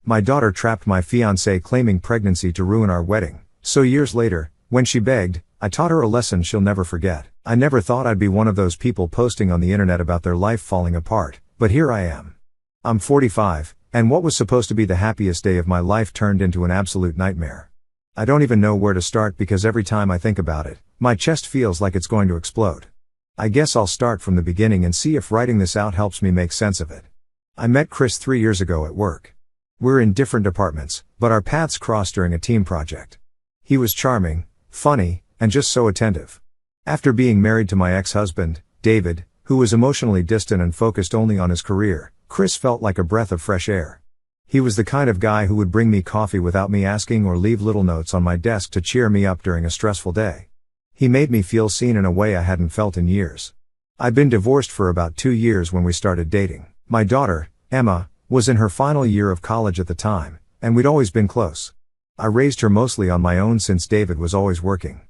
My daughter trapped my fiancé claiming pregnancy to ruin our wedding, so years later, when she begged, I taught her a lesson she'll never forget. I never thought I'd be one of those people posting on the internet about their life falling apart, but here I am. I'm 45, and what was supposed to be the happiest day of my life turned into an absolute nightmare. I don't even know where to start because every time I think about it, my chest feels like it's going to explode. I guess I'll start from the beginning and see if writing this out helps me make sense of it. I met Chris 3 years ago at work. We're in different departments, but our paths crossed during a team project. He was charming, funny, and just so attentive. After being married to my ex-husband, David, who was emotionally distant and focused only on his career, Chris felt like a breath of fresh air. He was the kind of guy who would bring me coffee without me asking or leave little notes on my desk to cheer me up during a stressful day. He made me feel seen in a way I hadn't felt in years. I'd been divorced for about 2 years when we started dating. My daughter, Emma, was in her final year of college at the time, and we'd always been close. I raised her mostly on my own since David was always working.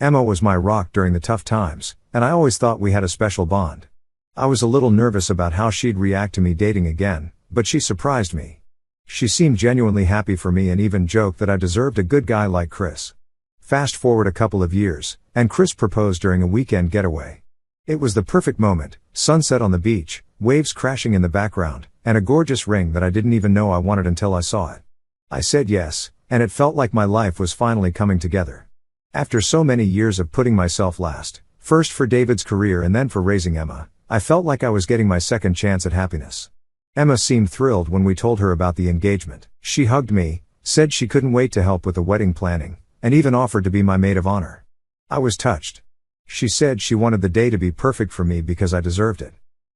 Emma was my rock during the tough times, and I always thought we had a special bond. I was a little nervous about how she'd react to me dating again, but she surprised me. She seemed genuinely happy for me and even joked that I deserved a good guy like Chris. Fast forward a couple of years, and Chris proposed during a weekend getaway. It was the perfect moment, sunset on the beach, waves crashing in the background, and a gorgeous ring that I didn't even know I wanted until I saw it. I said yes, and it felt like my life was finally coming together. After so many years of putting myself last, first for David's career and then for raising Emma, I felt like I was getting my second chance at happiness. Emma seemed thrilled when we told her about the engagement. She hugged me, said she couldn't wait to help with the wedding planning, and even offered to be my maid of honor. I was touched. She said she wanted the day to be perfect for me because I deserved it.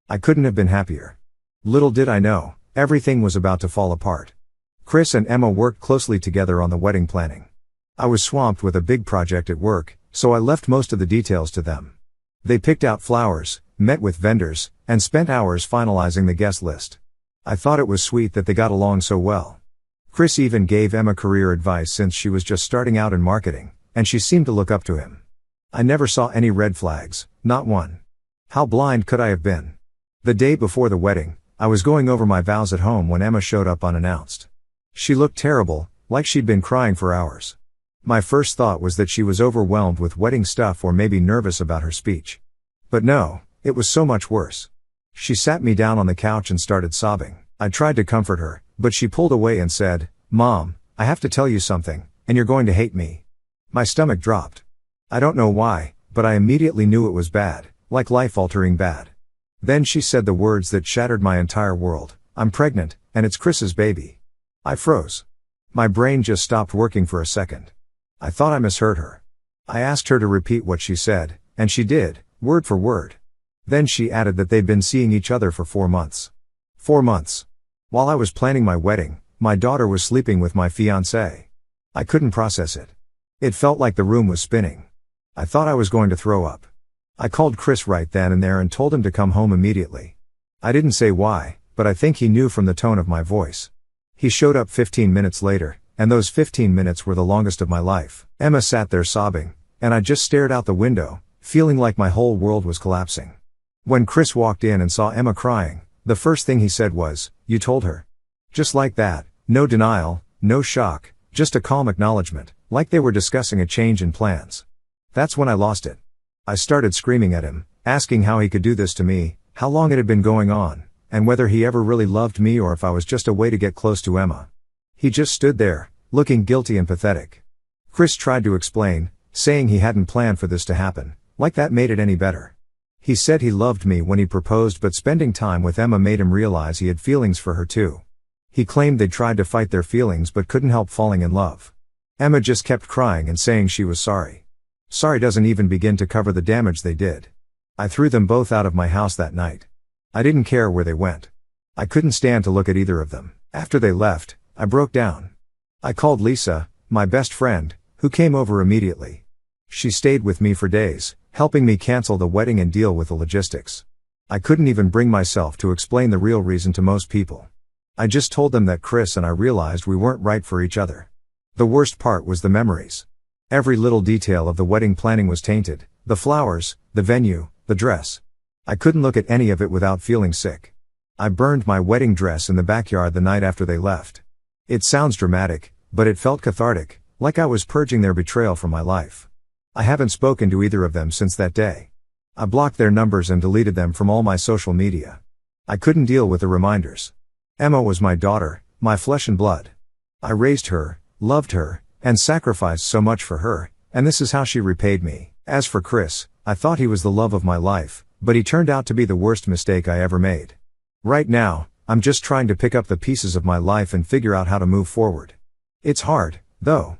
I couldn't have been happier. Little did I know, everything was about to fall apart. Chris and Emma worked closely together on the wedding planning. I was swamped with a big project at work, so I left most of the details to them. They picked out flowers, met with vendors, and spent hours finalizing the guest list. I thought it was sweet that they got along so well. Chris even gave Emma career advice since she was just starting out in marketing, and she seemed to look up to him. I never saw any red flags, not one. How blind could I have been? The day before the wedding, I was going over my vows at home when Emma showed up unannounced. She looked terrible, like she'd been crying for hours. My first thought was that she was overwhelmed with wedding stuff or maybe nervous about her speech. But no, it was so much worse. She sat me down on the couch and started sobbing. I tried to comfort her, but she pulled away and said, "Mom, I have to tell you something, and you're going to hate me." My stomach dropped. I don't know why, but I immediately knew it was bad, like life-altering bad. Then she said the words that shattered my entire world. "I'm pregnant, and it's Chris's baby." I froze. My brain just stopped working for a second. I thought I misheard her. I asked her to repeat what she said, and she did, word for word. Then she added that they'd been seeing each other for 4 months. 4 months. While I was planning my wedding, my daughter was sleeping with my fiancé. I couldn't process it. It felt like the room was spinning. I thought I was going to throw up. I called Chris right then and there and told him to come home immediately. I didn't say why, but I think he knew from the tone of my voice. He showed up 15 minutes later, and those 15 minutes were the longest of my life. Emma sat there sobbing, and I just stared out the window, feeling like my whole world was collapsing. When Chris walked in and saw Emma crying, the first thing he said was, "You told her?" Just like that, no denial, no shock, just a calm acknowledgement, like they were discussing a change in plans. That's when I lost it. I started screaming at him, asking how he could do this to me, how long it had been going on, and whether he ever really loved me or if I was just a way to get close to Emma. He just stood there, looking guilty and pathetic. Chris tried to explain, saying he hadn't planned for this to happen, like that made it any better. He said he loved me when he proposed, but spending time with Emma made him realize he had feelings for her too. He claimed they'd tried to fight their feelings but couldn't help falling in love. Emma just kept crying and saying she was sorry. Sorry doesn't even begin to cover the damage they did. I threw them both out of my house that night. I didn't care where they went. I couldn't stand to look at either of them. After they left, I broke down. I called Lisa, my best friend, who came over immediately. She stayed with me for days, helping me cancel the wedding and deal with the logistics. I couldn't even bring myself to explain the real reason to most people. I just told them that Chris and I realized we weren't right for each other. The worst part was the memories. Every little detail of the wedding planning was tainted. The flowers, the venue, the dress. I couldn't look at any of it without feeling sick. I burned my wedding dress in the backyard the night after they left. It sounds dramatic, but it felt cathartic, like I was purging their betrayal from my life. I haven't spoken to either of them since that day. I blocked their numbers and deleted them from all my social media. I couldn't deal with the reminders. Emma was my daughter, my flesh and blood. I raised her, loved her, and sacrificed so much for her, and this is how she repaid me. As for Chris, I thought he was the love of my life, but he turned out to be the worst mistake I ever made. Right now, I'm just trying to pick up the pieces of my life and figure out how to move forward. It's hard, though.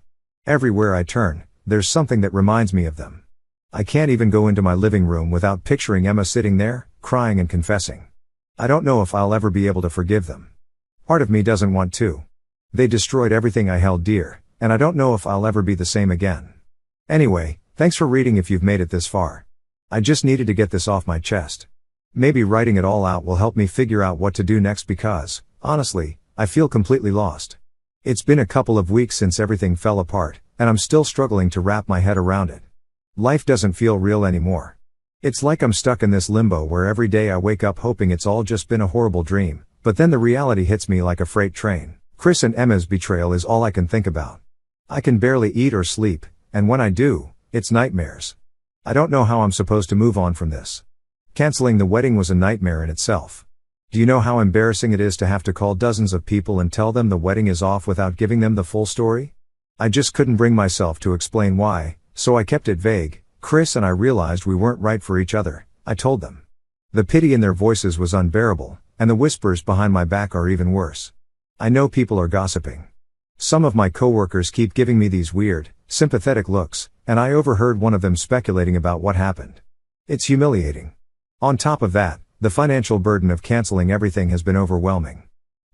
Everywhere I turn, there's something that reminds me of them. I can't even go into my living room without picturing Emma sitting there, crying and confessing. I don't know if I'll ever be able to forgive them. Part of me doesn't want to. They destroyed everything I held dear, and I don't know if I'll ever be the same again. Anyway, thanks for reading if you've made it this far. I just needed to get this off my chest. Maybe writing it all out will help me figure out what to do next because, honestly, I feel completely lost. It's been a couple of weeks since everything fell apart, and I'm still struggling to wrap my head around it. Life doesn't feel real anymore. It's like I'm stuck in this limbo where every day I wake up hoping it's all just been a horrible dream, but then the reality hits me like a freight train. Chris and Emma's betrayal is all I can think about. I can barely eat or sleep, and when I do, it's nightmares. I don't know how I'm supposed to move on from this. Canceling the wedding was a nightmare in itself. Do you know how embarrassing it is to have to call dozens of people and tell them the wedding is off without giving them the full story? I just couldn't bring myself to explain why, so I kept it vague. Chris and I realized we weren't right for each other, I told them. The pity in their voices was unbearable, and the whispers behind my back are even worse. I know people are gossiping. Some of my coworkers keep giving me these weird, sympathetic looks, and I overheard one of them speculating about what happened. It's humiliating. On top of that, the financial burden of canceling everything has been overwhelming.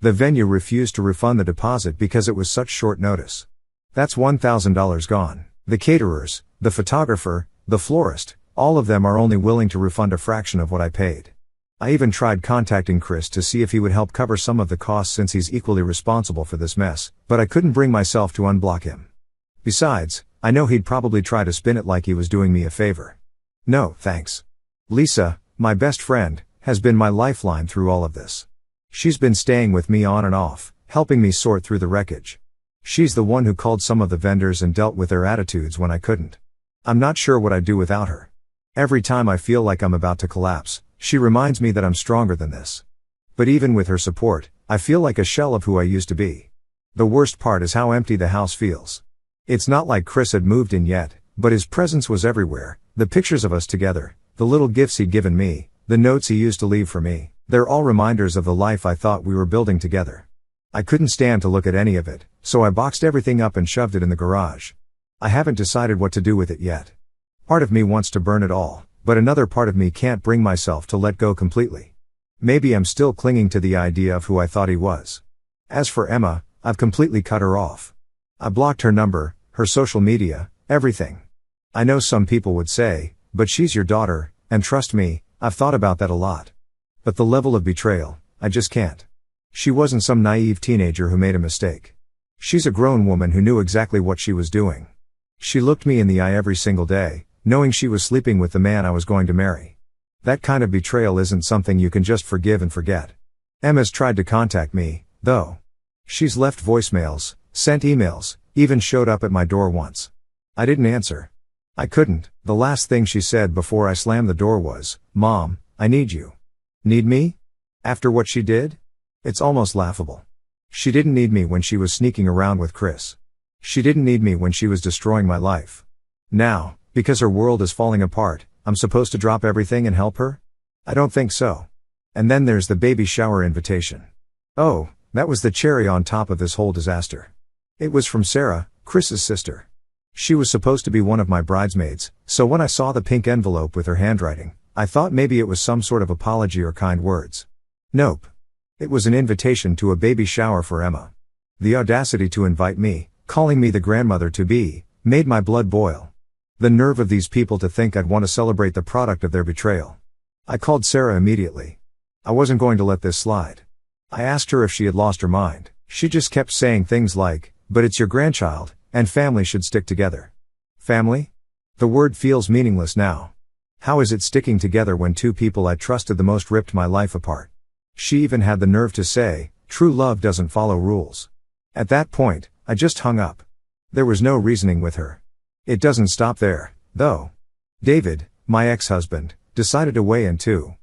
The venue refused to refund the deposit because it was such short notice. That's $1,000 gone. The caterers, the photographer, the florist, all of them are only willing to refund a fraction of what I paid. I even tried contacting Chris to see if he would help cover some of the costs since he's equally responsible for this mess, but I couldn't bring myself to unblock him. Besides, I know he'd probably try to spin it like he was doing me a favor. No, thanks. Lisa, my best friend, has been my lifeline through all of this. She's been staying with me on and off, helping me sort through the wreckage. She's the one who called some of the vendors and dealt with their attitudes when I couldn't. I'm not sure what I'd do without her. Every time I feel like I'm about to collapse, she reminds me that I'm stronger than this. But even with her support, I feel like a shell of who I used to be. The worst part is how empty the house feels. It's not like Chris had moved in yet, but his presence was everywhere. The pictures of us together, the little gifts he'd given me, the notes he used to leave for me, they're all reminders of the life I thought we were building together. I couldn't stand to look at any of it, so I boxed everything up and shoved it in the garage. I haven't decided what to do with it yet. Part of me wants to burn it all, but another part of me can't bring myself to let go completely. Maybe I'm still clinging to the idea of who I thought he was. As for Emma, I've completely cut her off. I blocked her number, her social media, everything. I know some people would say, but she's your daughter, and trust me, I've thought about that a lot. But the level of betrayal, I just can't. She wasn't some naive teenager who made a mistake. She's a grown woman who knew exactly what she was doing. She looked me in the eye every single day, knowing she was sleeping with the man I was going to marry. That kind of betrayal isn't something you can just forgive and forget. Emma's tried to contact me, though. She's left voicemails, sent emails, even showed up at my door once. I didn't answer. I couldn't. The last thing she said before I slammed the door was, "Mom, I need you." Need me? After what she did? It's almost laughable. She didn't need me when she was sneaking around with Chris. She didn't need me when she was destroying my life. Now, because her world is falling apart, I'm supposed to drop everything and help her? I don't think so. And then there's the baby shower invitation. Oh, that was the cherry on top of this whole disaster. It was from Sarah, Chris's sister. She was supposed to be one of my bridesmaids, so when I saw the pink envelope with her handwriting, I thought maybe it was some sort of apology or kind words. Nope. It was an invitation to a baby shower for Emma. The audacity to invite me, calling me the grandmother-to-be, made my blood boil. The nerve of these people to think I'd want to celebrate the product of their betrayal. I called Sarah immediately. I wasn't going to let this slide. I asked her if she had lost her mind. She just kept saying things like, "But it's your grandchild, and family should stick together." Family? The word feels meaningless now. How is it sticking together when two people I trusted the most ripped my life apart? She even had the nerve to say, "True love doesn't follow rules." At that point, I just hung up. There was no reasoning with her. It doesn't stop there, though. David, my ex-husband, decided to weigh in too.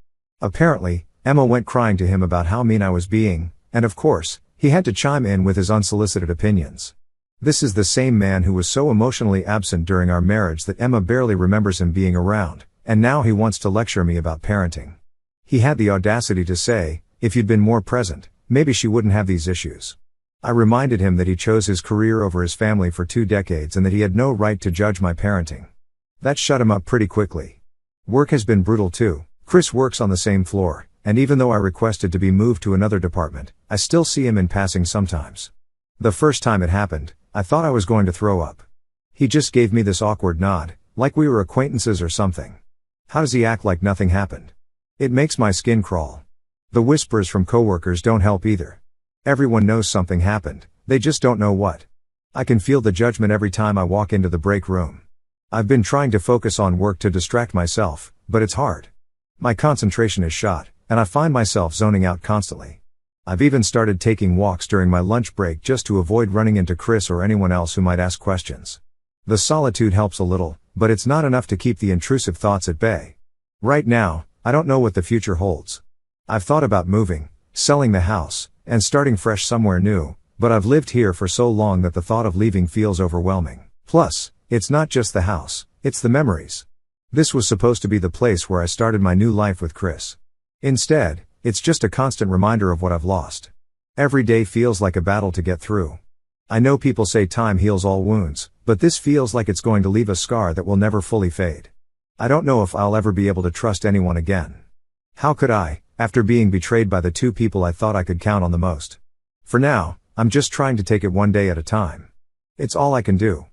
Apparently, Emma went crying to him about how mean I was being, and of course, he had to chime in with his unsolicited opinions. This is the same man who was so emotionally absent during our marriage that Emma barely remembers him being around, and now he wants to lecture me about parenting. He had the audacity to say, if you'd been more present, maybe she wouldn't have these issues. I reminded him that he chose his career over his family for 2 decades and that he had no right to judge my parenting. That shut him up pretty quickly. Work has been brutal too. Chris works on the same floor, and even though I requested to be moved to another department, I still see him in passing sometimes. The first time it happened, I thought I was going to throw up. He just gave me this awkward nod, like we were acquaintances or something. How does he act like nothing happened? It makes my skin crawl. The whispers from coworkers don't help either. Everyone knows something happened, they just don't know what. I can feel the judgment every time I walk into the break room. I've been trying to focus on work to distract myself, but it's hard. My concentration is shot, and I find myself zoning out constantly. I've even started taking walks during my lunch break just to avoid running into Chris or anyone else who might ask questions. The solitude helps a little, but it's not enough to keep the intrusive thoughts at bay. Right now, I don't know what the future holds. I've thought about moving, selling the house, and starting fresh somewhere new, but I've lived here for so long that the thought of leaving feels overwhelming. Plus, it's not just the house, it's the memories. This was supposed to be the place where I started my new life with Chris. Instead, it's just a constant reminder of what I've lost. Every day feels like a battle to get through. I know people say time heals all wounds, but this feels like it's going to leave a scar that will never fully fade. I don't know if I'll ever be able to trust anyone again. How could I, after being betrayed by the 2 people I thought I could count on the most? For now, I'm just trying to take it one day at a time. It's all I can do.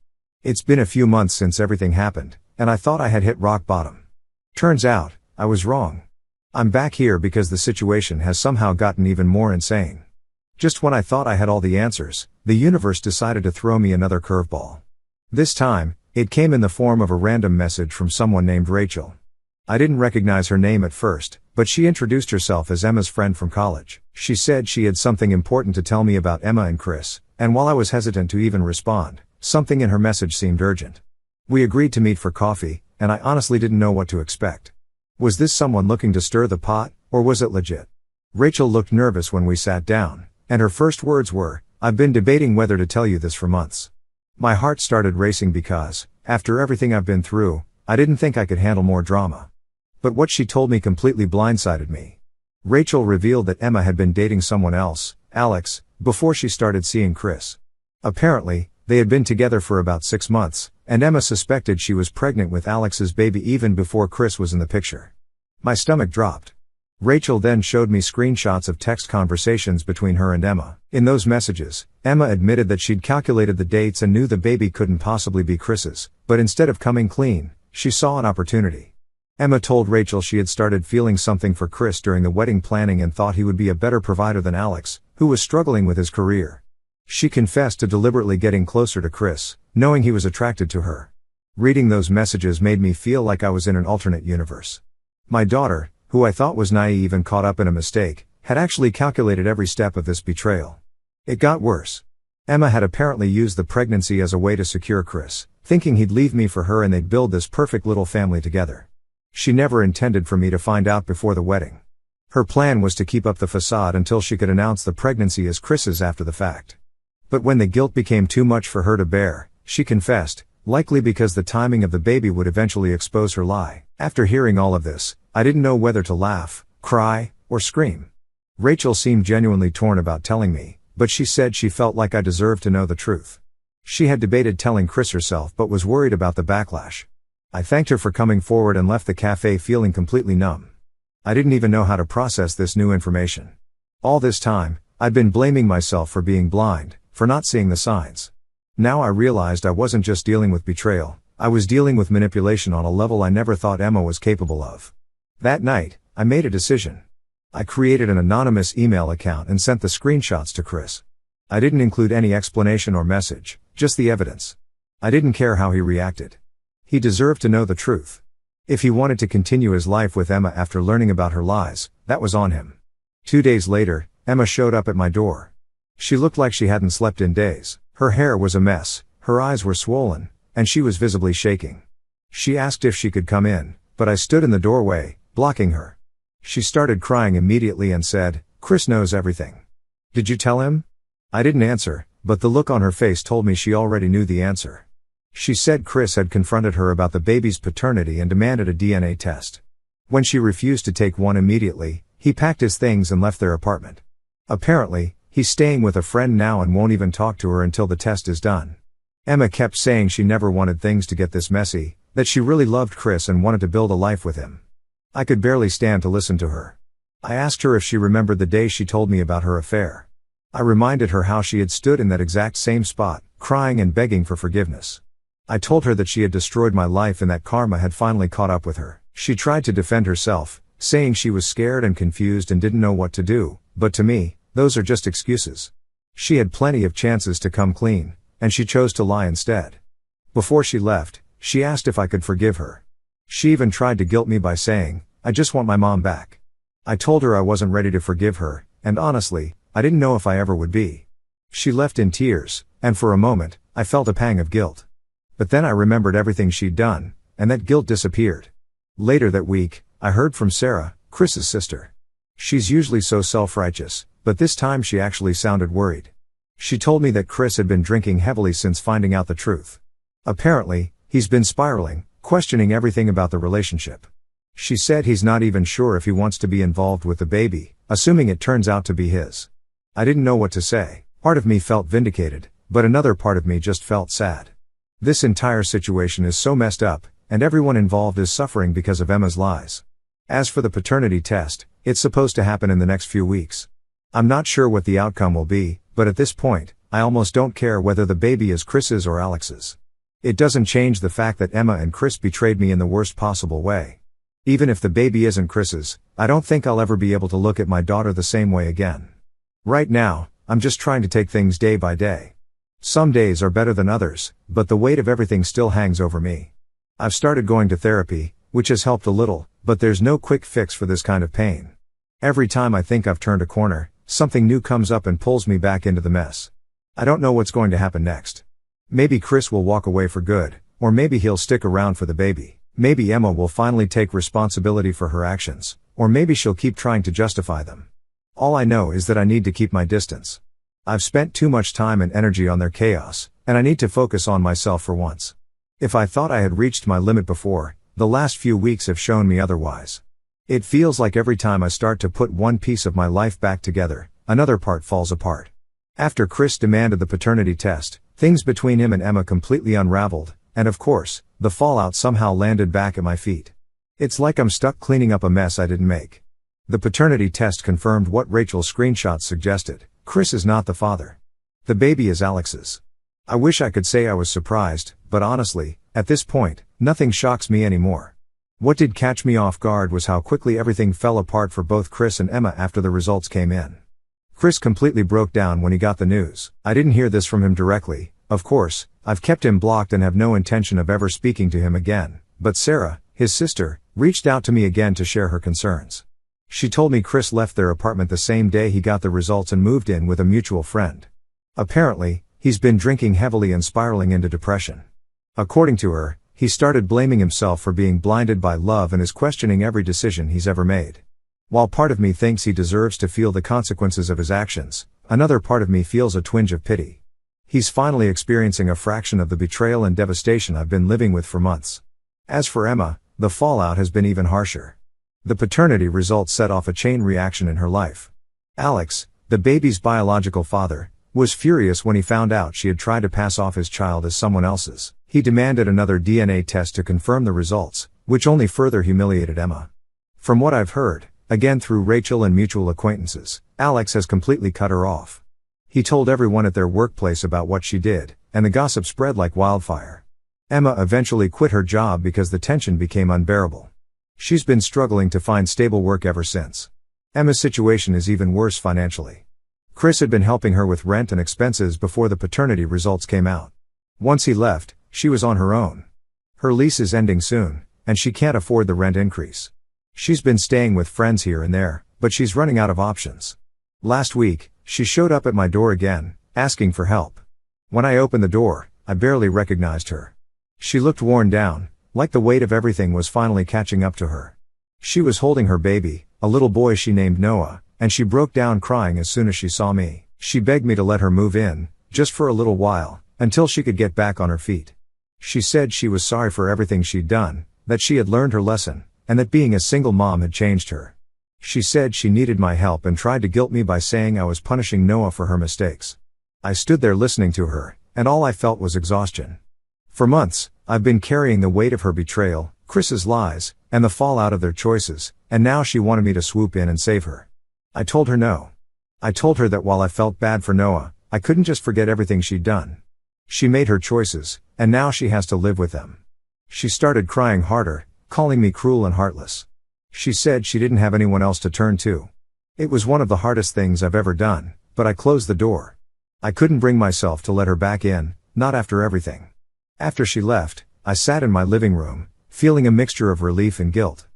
It's been a few months since everything happened, and I thought I had hit rock bottom. Turns out, I was wrong. I'm back here because the situation has somehow gotten even more insane. Just when I thought I had all the answers, the universe decided to throw me another curveball. This time, it came in the form of a random message from someone named Rachel. I didn't recognize her name at first, but she introduced herself as Emma's friend from college. She said she had something important to tell me about Emma and Chris, and while I was hesitant to even respond, something in her message seemed urgent. We agreed to meet for coffee, and I honestly didn't know what to expect. Was this someone looking to stir the pot, or was it legit? Rachel looked nervous when we sat down, and her first words were, "I've been debating whether to tell you this for months." My heart started racing because, after everything I've been through, I didn't think I could handle more drama. But what she told me completely blindsided me. Rachel revealed that Emma had been dating someone else, Alex, before she started seeing Chris. Apparently, they had been together for about 6 months, and Emma suspected she was pregnant with Alex's baby even before Chris was in the picture. My stomach dropped. Rachel then showed me screenshots of text conversations between her and Emma. In those messages, Emma admitted that she'd calculated the dates and knew the baby couldn't possibly be Chris's, but instead of coming clean, she saw an opportunity. Emma told Rachel she had started feeling something for Chris during the wedding planning and thought he would be a better provider than Alex, who was struggling with his career. She confessed to deliberately getting closer to Chris, knowing he was attracted to her. Reading those messages made me feel like I was in an alternate universe. My daughter, who I thought was naive and caught up in a mistake, had actually calculated every step of this betrayal. It got worse. Emma had apparently used the pregnancy as a way to secure Chris, thinking he'd leave me for her and they'd build this perfect little family together. She never intended for me to find out before the wedding. Her plan was to keep up the facade until she could announce the pregnancy as Chris's after the fact. But when the guilt became too much for her to bear, she confessed, likely because the timing of the baby would eventually expose her lie. After hearing all of this, I didn't know whether to laugh, cry, or scream. Rachel seemed genuinely torn about telling me, but she said she felt like I deserved to know the truth. She had debated telling Chris herself but was worried about the backlash. I thanked her for coming forward and left the cafe feeling completely numb. I didn't even know how to process this new information. All this time, I'd been blaming myself for being blind, for not seeing the signs. Now I realized I wasn't just dealing with betrayal, I was dealing with manipulation on a level I never thought Emma was capable of. That night, I made a decision. I created an anonymous email account and sent the screenshots to Chris. I didn't include any explanation or message, just the evidence. I didn't care how he reacted. He deserved to know the truth. If he wanted to continue his life with Emma after learning about her lies, that was on him. 2 days later, Emma showed up at my door. She looked like she hadn't slept in days. Her hair was a mess, her eyes were swollen, and she was visibly shaking. She asked if she could come in, but I stood in the doorway, blocking her. She started crying immediately and said, "Chris knows everything. Did you tell him?" I didn't answer, but the look on her face told me she already knew the answer. She said Chris had confronted her about the baby's paternity and demanded a DNA test. When she refused to take one immediately, he packed his things and left their apartment. Apparently, he's staying with a friend now and won't even talk to her until the test is done. Emma kept saying she never wanted things to get this messy, that she really loved Chris and wanted to build a life with him. I could barely stand to listen to her. I asked her if she remembered the day she told me about her affair. I reminded her how she had stood in that exact same spot, crying and begging for forgiveness. I told her that she had destroyed my life and that karma had finally caught up with her. She tried to defend herself, saying she was scared and confused and didn't know what to do, but to me, those are just excuses. She had plenty of chances to come clean, and she chose to lie instead. Before she left, she asked if I could forgive her. She even tried to guilt me by saying, "I just want my mom back." I told her I wasn't ready to forgive her, and honestly, I didn't know if I ever would be. She left in tears, and for a moment, I felt a pang of guilt. But then I remembered everything she'd done, and that guilt disappeared. Later that week, I heard from Sarah, Chris's sister. She's usually so self-righteous, but this time she actually sounded worried. She told me that Chris had been drinking heavily since finding out the truth. Apparently, he's been spiraling, questioning everything about the relationship. She said he's not even sure if he wants to be involved with the baby, assuming it turns out to be his. I didn't know what to say. Part of me felt vindicated, but another part of me just felt sad. This entire situation is so messed up, and everyone involved is suffering because of Emma's lies. As for the paternity test, it's supposed to happen in the next few weeks. I'm not sure what the outcome will be, but at this point, I almost don't care whether the baby is Chris's or Alex's. It doesn't change the fact that Emma and Chris betrayed me in the worst possible way. Even if the baby isn't Chris's, I don't think I'll ever be able to look at my daughter the same way again. Right now, I'm just trying to take things day by day. Some days are better than others, but the weight of everything still hangs over me. I've started going to therapy, which has helped a little, but there's no quick fix for this kind of pain. Every time I think I've turned a corner, something new comes up and pulls me back into the mess. I don't know what's going to happen next. Maybe Chris will walk away for good, or maybe he'll stick around for the baby. Maybe Emma will finally take responsibility for her actions, or maybe she'll keep trying to justify them. All I know is that I need to keep my distance. I've spent too much time and energy on their chaos, and I need to focus on myself for once. If I thought I had reached my limit before, the last few weeks have shown me otherwise. It feels like every time I start to put one piece of my life back together, another part falls apart. After Chris demanded the paternity test, things between him and Emma completely unraveled, and of course, the fallout somehow landed back at my feet. It's like I'm stuck cleaning up a mess I didn't make. The paternity test confirmed what Rachel's screenshots suggested. Chris is not the father. The baby is Alex's. I wish I could say I was surprised, but honestly, at this point, nothing shocks me anymore. What did catch me off guard was how quickly everything fell apart for both Chris and Emma after the results came in. Chris completely broke down when he got the news. I didn't hear this from him directly, of course. I've kept him blocked and have no intention of ever speaking to him again, but Sarah, his sister, reached out to me again to share her concerns. She told me Chris left their apartment the same day he got the results and moved in with a mutual friend. Apparently, he's been drinking heavily and spiraling into depression. According to her, he started blaming himself for being blinded by love and is questioning every decision he's ever made. While part of me thinks he deserves to feel the consequences of his actions, another part of me feels a twinge of pity. He's finally experiencing a fraction of the betrayal and devastation I've been living with for months. As for Emma, the fallout has been even harsher. The paternity results set off a chain reaction in her life. Alex, the baby's biological father, was furious when he found out she had tried to pass off his child as someone else's. He demanded another DNA test to confirm the results, which only further humiliated Emma. From what I've heard, again through Rachel and mutual acquaintances, Alex has completely cut her off. He told everyone at their workplace about what she did, and the gossip spread like wildfire. Emma eventually quit her job because the tension became unbearable. She's been struggling to find stable work ever since. Emma's situation is even worse financially. Chris had been helping her with rent and expenses before the paternity results came out. Once he left, she was on her own. Her lease is ending soon, and she can't afford the rent increase. She's been staying with friends here and there, but she's running out of options. Last week, She showed up at my door again, asking for help. When I opened the door, I barely recognized her. She looked worn down, like the weight of everything was finally catching up to her. She was holding her baby, a little boy she named Noah, and she broke down crying as soon as she saw me. She begged me to let her move in, just for a little while, until she could get back on her feet. She said she was sorry for everything she'd done, that she had learned her lesson, and that being a single mom had changed her. She said she needed my help and tried to guilt me by saying I was punishing Noah for her mistakes. I stood there listening to her, and all I felt was exhaustion. For months, I've been carrying the weight of her betrayal, Chris's lies, and the fallout of their choices, and now she wanted me to swoop in and save her. I told her no. I told her that while I felt bad for Noah, I couldn't just forget everything she'd done. She made her choices, and now she has to live with them. She started crying harder, calling me cruel and heartless. She said she didn't have anyone else to turn to. It was one of the hardest things I've ever done, but I closed the door. I couldn't bring myself to let her back in, not after everything. After she left, I sat in my living room, feeling a mixture of relief and guilt.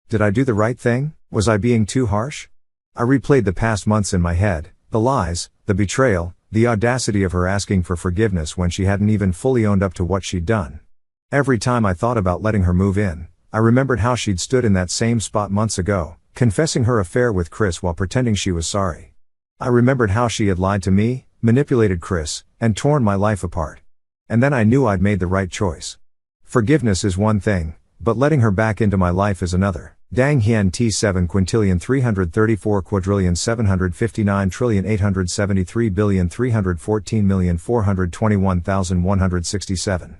Did I do the right thing? Was I being too harsh? I replayed the past months in my head, the lies, the betrayal, the audacity of her asking for forgiveness when she hadn't even fully owned up to what she'd done. Every time I thought about letting her move in, I remembered how she'd stood in that same spot months ago, confessing her affair with Chris while pretending she was sorry. I remembered how she had lied to me, manipulated Chris, and torn my life apart. And then I knew I'd made the right choice. Forgiveness is one thing, but letting her back into my life is another. Dang Hien T7 quintillion 334 quadrillion 759 trillion 873 billion 314 million 421,167.